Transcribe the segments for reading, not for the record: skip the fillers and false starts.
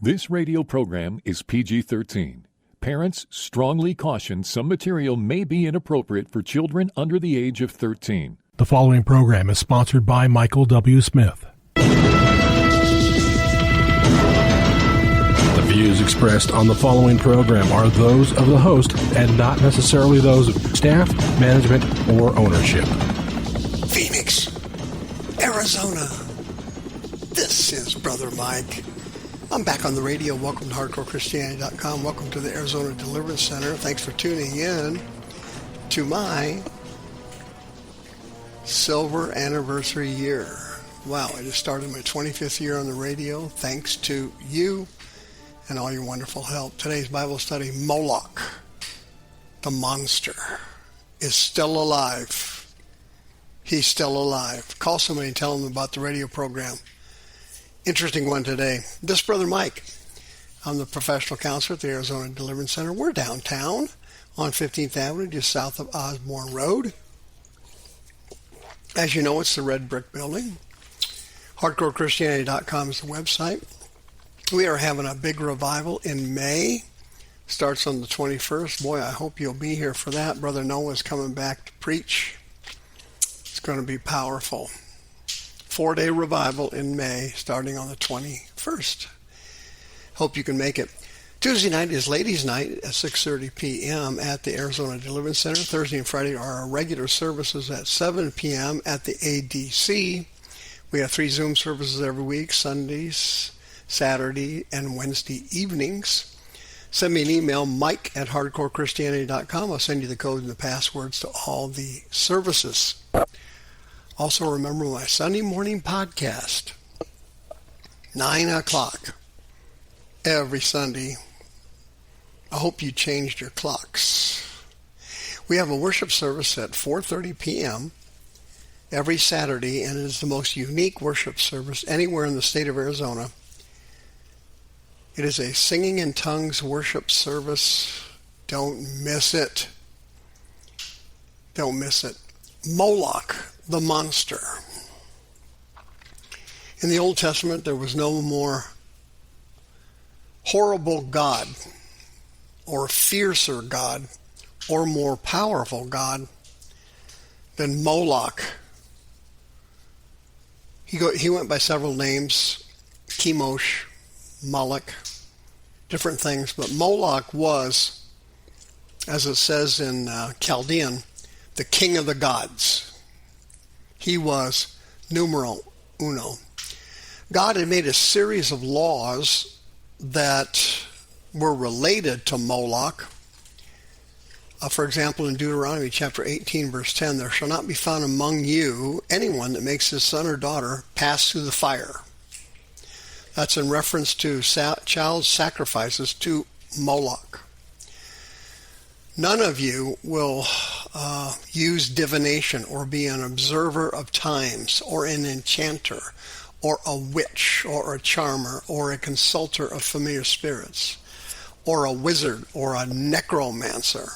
This radio program is PG-13. Parents strongly caution some material may be inappropriate for children under the age of 13. The following program is sponsored by Michael W. Smith. The views expressed on the following program are those of the host and not necessarily those of staff, management, or ownership. Phoenix, Arizona. This is Brother Mike. I'm back on the radio. Welcome to HardcoreChristianity.com. Welcome to the Arizona Deliverance Center. Thanks for tuning in to my silver anniversary year. Wow, I just started my 25th year on the radio. Thanks to you and all your wonderful help. Today's Bible study, Moloch, the monster, is still alive. He's still alive. Call somebody and tell them about the radio program. Interesting one today. This is Brother Mike. I'm the professional counselor at the Arizona Deliverance Center. We're downtown on 15th Avenue, just south of Osborne Road. As you know, it's the red brick building. HardcoreChristianity.com is the website. We are having a big revival in May. Starts on the 21st. Boy, I hope you'll be here for that. Brother Noah's coming back to preach. It's going to be powerful. 4-day revival in May, starting on the 21st. Hope you can make it. Tuesday night is Ladies' Night at 6:30 p.m. at the Arizona Deliverance Center. Thursday and Friday are our regular services at 7 p.m. at the ADC. We have 3 Zoom services every week, Sundays, Saturday, and Wednesday evenings. Send me an email, mike@hardcorechristianity.com. I'll send you the code and the passwords to all the services. Also, remember my Sunday morning podcast, 9 o'clock every Sunday. I hope you changed your clocks. We have a worship service at 4:30 p.m. every Saturday, and it is the most unique worship service anywhere in the state of Arizona. It is a singing in tongues worship service. Don't miss it. Don't miss it. Moloch, the monster. In the Old Testament, there was no more horrible God or fiercer God or more powerful God than Moloch. He went by several names, Chemosh, Moloch, different things, but Moloch was, as it says in Chaldean, the king of the gods. He was numero uno. God had made a series of laws that were related to Moloch. For example, in Deuteronomy chapter 18, verse 10, there shall not be found among you anyone that makes his son or daughter pass through the fire. That's in reference to child sacrifices to Moloch. None of you will use divination or be an observer of times or an enchanter or a witch or a charmer or a consulter of familiar spirits or a wizard or a necromancer.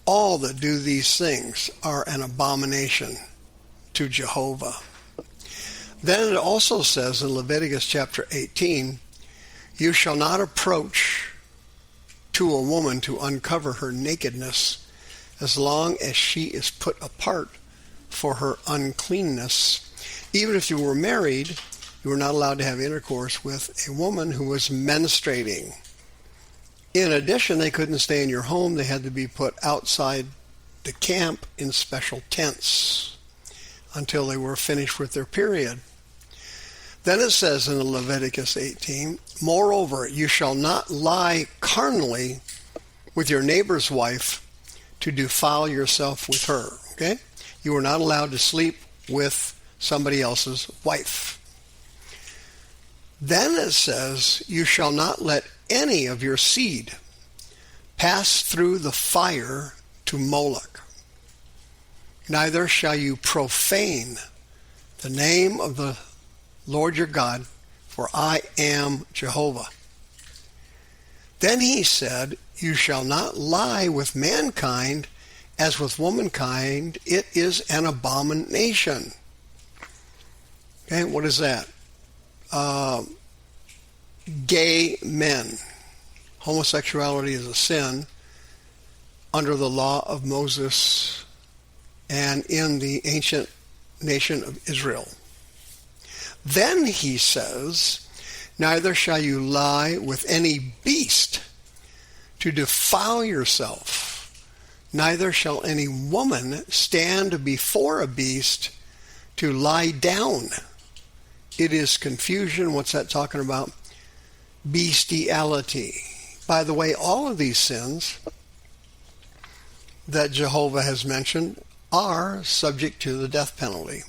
All that do these things are an abomination to Jehovah. Then it also says in Leviticus chapter 18, you shall not approach to a woman to uncover her nakedness as long as she is put apart for her uncleanness. Even if you were married, you were not allowed to have intercourse with a woman who was menstruating. In addition, they couldn't stay in your home. They had to be put outside the camp in special tents until they were finished with their period. Then it says in Leviticus 18, moreover, you shall not lie carnally with your neighbor's wife to defile yourself with her. Okay? You are not allowed to sleep with somebody else's wife. Then it says, you shall not let any of your seed pass through the fire to Moloch. Neither shall you profane the name of the Lord your God, for I am Jehovah. Then he said, you shall not lie with mankind as with womankind. It is an abomination. Okay, what is that? gay men. Homosexuality is a sin under the law of Moses and in the ancient nation of Israel. Then he says, neither shall you lie with any beast to defile yourself, neither shall any woman stand before a beast to lie down. It is confusion. What's that talking about? Bestiality. By the way, all of these sins that Jehovah has mentioned are subject to the death penalty.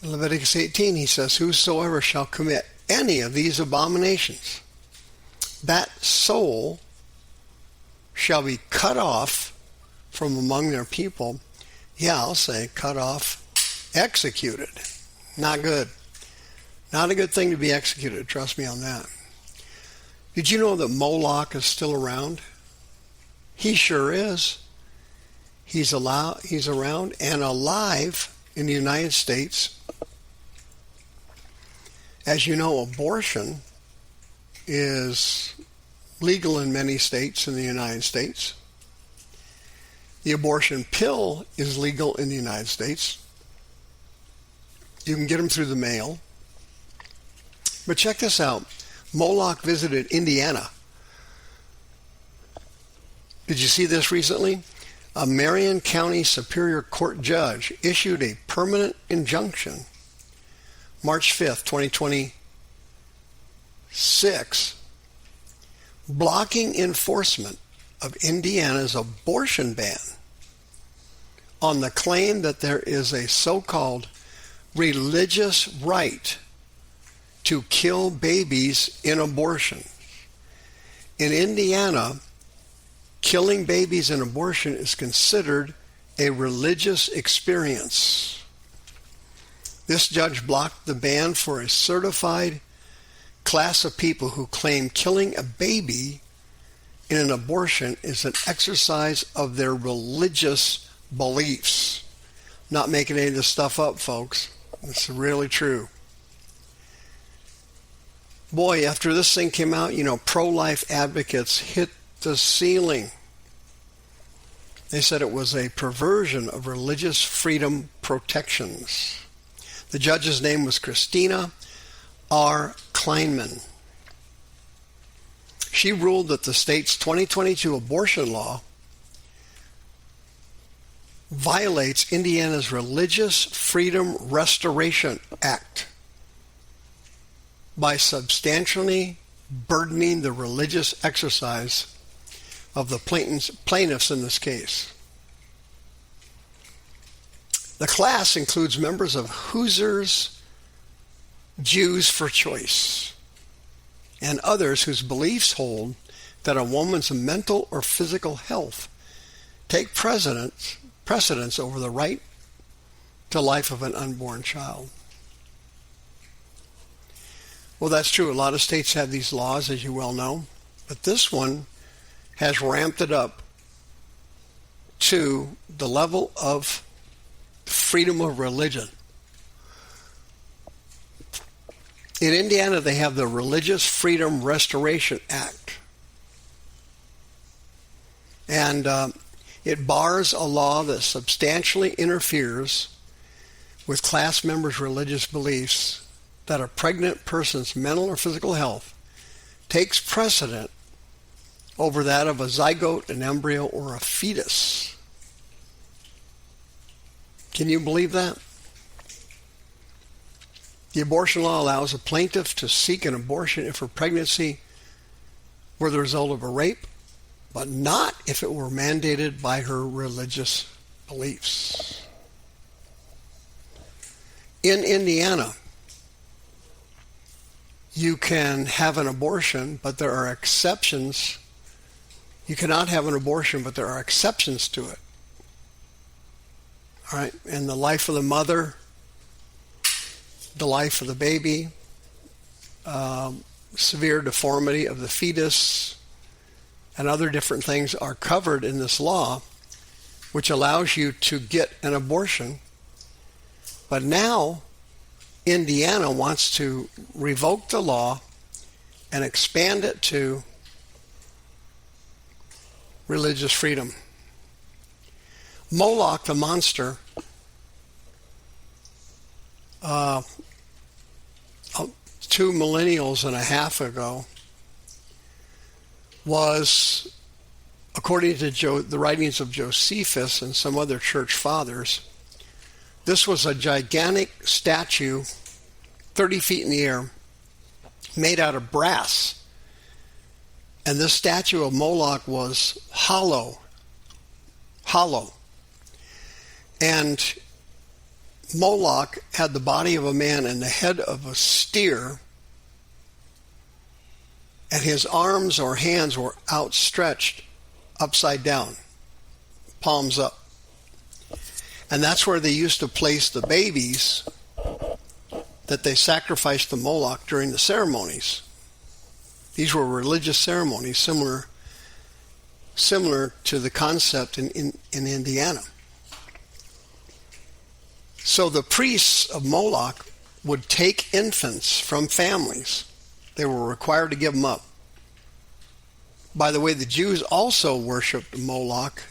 In Leviticus 18, he says, whosoever shall commit any of these abominations, that soul shall be cut off from among their people. Yeah, I'll say cut off, executed. Not good. Not a good thing to be executed. Trust me on that. Did you know that Moloch is still around? He sure is. He's around and alive in the United States. As you know, abortion is legal in many states in the United States. The abortion pill is legal in the United States. You can get them through the mail. But check this out. Moloch visited Indiana. Did you see this recently? A Marion County Superior Court judge issued a permanent injunction March 5th, 2026, blocking enforcement of Indiana's abortion ban on the claim that there is a so-called religious right to kill babies in abortion. In Indiana, killing babies in abortion is considered a religious experience. This judge blocked the ban for a certified class of people who claim killing a baby in an abortion is an exercise of their religious beliefs. Not making any of this stuff up, folks. It's really true. Boy, after this thing came out, pro-life advocates hit the ceiling. They said it was a perversion of religious freedom protections. The judge's name was Christina R. Kleinman. She ruled that the state's 2022 abortion law violates Indiana's Religious Freedom Restoration Act by substantially burdening the religious exercise of the plaintiffs in this case. The class includes members of Hoosiers Jews for Choice and others whose beliefs hold that a woman's mental or physical health take precedence over the right to life of an unborn child. Well, that's true. A lot of states have these laws, as you well know, but this one has ramped it up to the level of freedom of religion. In Indiana, they have the Religious Freedom Restoration Act. And it bars a law that substantially interferes with class members' religious beliefs that a pregnant person's mental or physical health takes precedent over that of a zygote, an embryo, or a fetus. Can you believe that? The abortion law allows a plaintiff to seek an abortion if her pregnancy were the result of a rape, but not if it were mandated by her religious beliefs. In Indiana, you can have an abortion, but there are exceptions. You cannot have an abortion, but there are exceptions to it. All right, and the life of the mother, the life of the baby, severe deformity of the fetus, and other different things are covered in this law, which allows you to get an abortion. But now, Indiana wants to revoke the law and expand it to religious freedom. Moloch, the monster, 2 millennials and a half ago, was, according to the writings of Josephus and some other church fathers, this was a gigantic statue, 30 feet in the air, made out of brass. And this statue of Moloch was hollow. And Moloch had the body of a man and the head of a steer, and his arms or hands were outstretched upside down, palms up. And that's where they used to place the babies that they sacrificed to Moloch during the ceremonies. These were religious ceremonies similar to the concept in Indiana. So the priests of Moloch would take infants from families. They were required to give them up. By the way, the Jews also worshipped Moloch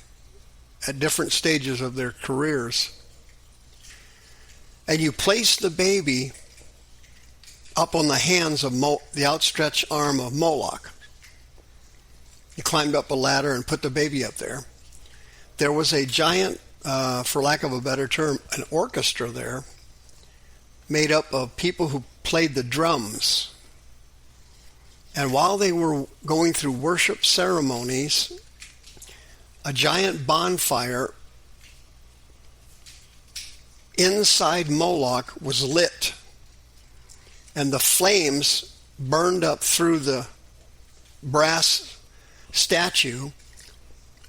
at different stages of their careers. And you place the baby up on the hands of the outstretched arm of Moloch. You climbed up a ladder and put the baby up there. There was a giant, for lack of a better term, an orchestra there, made up of people who played the drums. And while they were going through worship ceremonies, a giant bonfire inside Moloch was lit. And the flames burned up through the brass statue,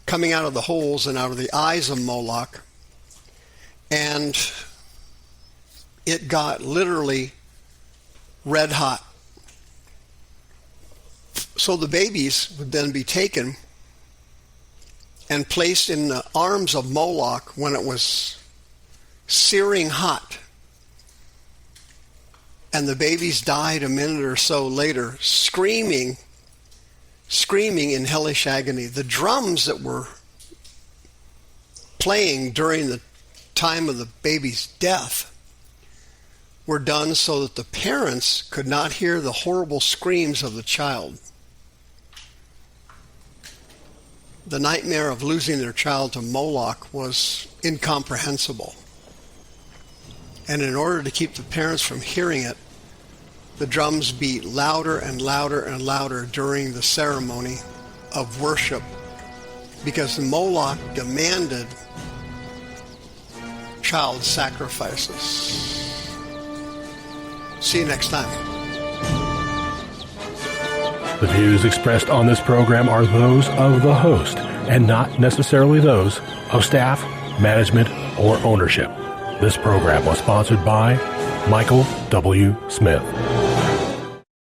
coming out of the holes and out of the eyes of Moloch. And it got literally red hot. So the babies would then be taken and placed in the arms of Moloch when it was searing hot. And the babies died a minute or so later, screaming in hellish agony. The drums that were playing during the time of the baby's death were done so that the parents could not hear the horrible screams of the child. The nightmare of losing their child to Moloch was incomprehensible. And in order to keep the parents from hearing it, the drums beat louder and louder and louder during the ceremony of worship, because Moloch demanded child sacrifices. See you next time. The views expressed on this program are those of the host and not necessarily those of staff, management, or ownership. This program was sponsored by Michael W. Smith.